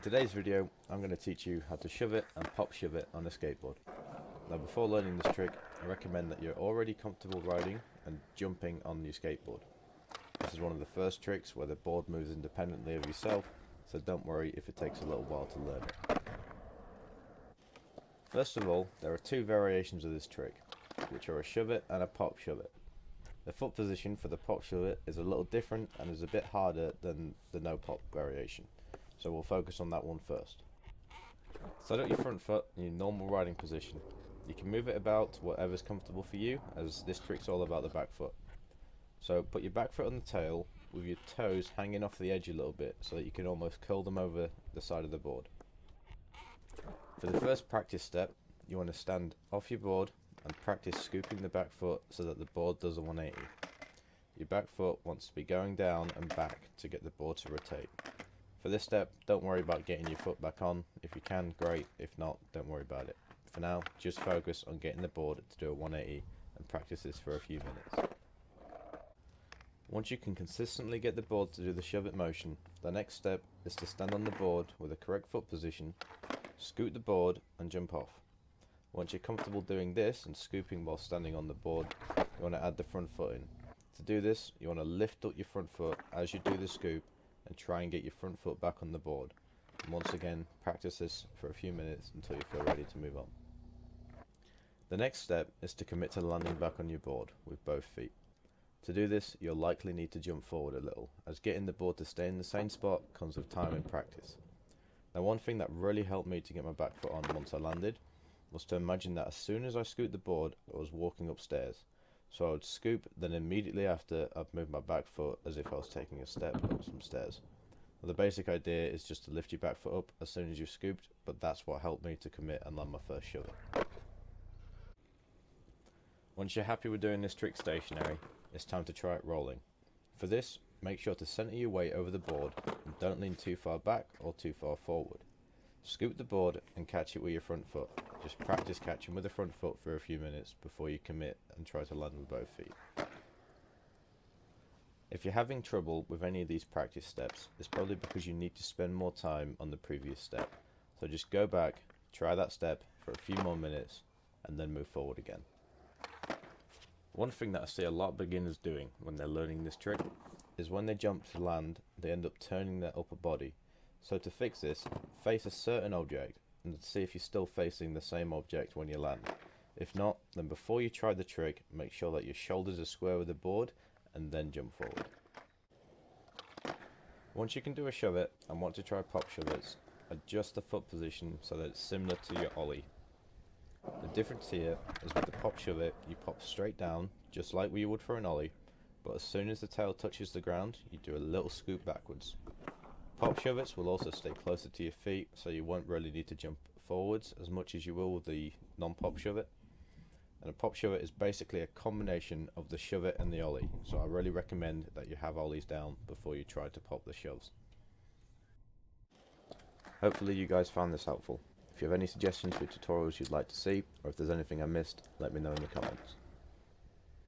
today's video, I'm going to teach you how to shove it and pop shove it on a skateboard. Now before learning this trick, I recommend that you're already comfortable riding and jumping on your skateboard. This is one of the first tricks where the board moves independently of yourself, so don't worry if it takes a little while to learn it. First of all, there are two variations of this trick, which are a shove it and a pop shove it. The foot position for the pop shove it is a little different and is a bit harder than the no pop variation, so we'll focus on that one first. Set up your front foot in your normal riding position. You can move it about to whatever's comfortable for you, as this trick's all about the back foot. So put your back foot on the tail with your toes hanging off the edge a little bit so that you can almost curl them over the side of the board. For the first practice step, you want to stand off your board and practice scooping the back foot so that the board does a 180. Your back foot wants to be going down and back to get the board to rotate. For this step, don't worry about getting your foot back on. If you can, great. If not, don't worry about it. For now, just focus on getting the board to do a 180 and practice this for a few minutes. Once you can consistently get the board to do the shove it motion, the next step is to stand on the board with the correct foot position, scoot the board and jump off. Once you're comfortable doing this and scooping while standing on the board, you want to add the front foot in. To do this, you want to lift up your front foot as you do the scoop and try and get your front foot back on the board. And once again, practice this for a few minutes until you feel ready to move on. The next step is to commit to landing back on your board with both feet. To do this, you'll likely need to jump forward a little, as getting the board to stay in the same spot comes with time and practice. Now, one thing that really helped me to get my back foot on once I landed was to imagine that as soon as I scooped the board, I was walking upstairs. So I would scoop, then immediately after I'd move my back foot as if I was taking a step up some stairs. Now, the basic idea is just to lift your back foot up as soon as you've scooped, but that's what helped me to commit and land my first shove it. Once you're happy with doing this trick stationary, it's time to try it rolling. For this, make sure to center your weight over the board and don't lean too far back or too far forward. Scoop the board and catch it with your front foot. Just practice catching with the front foot for a few minutes before you commit and try to land with both feet. If you're having trouble with any of these practice steps, it's probably because you need to spend more time on the previous step. So just go back, try that step for a few more minutes, and then move forward again. One thing that I see a lot of beginners doing when they're learning this trick is when they jump to land, they end up turning their upper body. So to fix this, face a certain object and see if you're still facing the same object when you land. If not, then before you try the trick, make sure that your shoulders are square with the board and then jump forward. Once you can do a shove it and want to try pop shove it, adjust the foot position so that it's similar to your ollie. The difference here is with the pop shove it, you pop straight down, just like you would for an ollie, but as soon as the tail touches the ground, you do a little scoop backwards. Pop shove it will also stay closer to your feet, so you won't really need to jump forwards as much as you will with the non-pop shove it. And a pop shove it is basically a combination of the shove it and the ollie, so I really recommend that you have ollies down before you try to pop the shoves. Hopefully you guys found this helpful. If you have any suggestions for tutorials you'd like to see, or if there's anything I missed, let me know in the comments.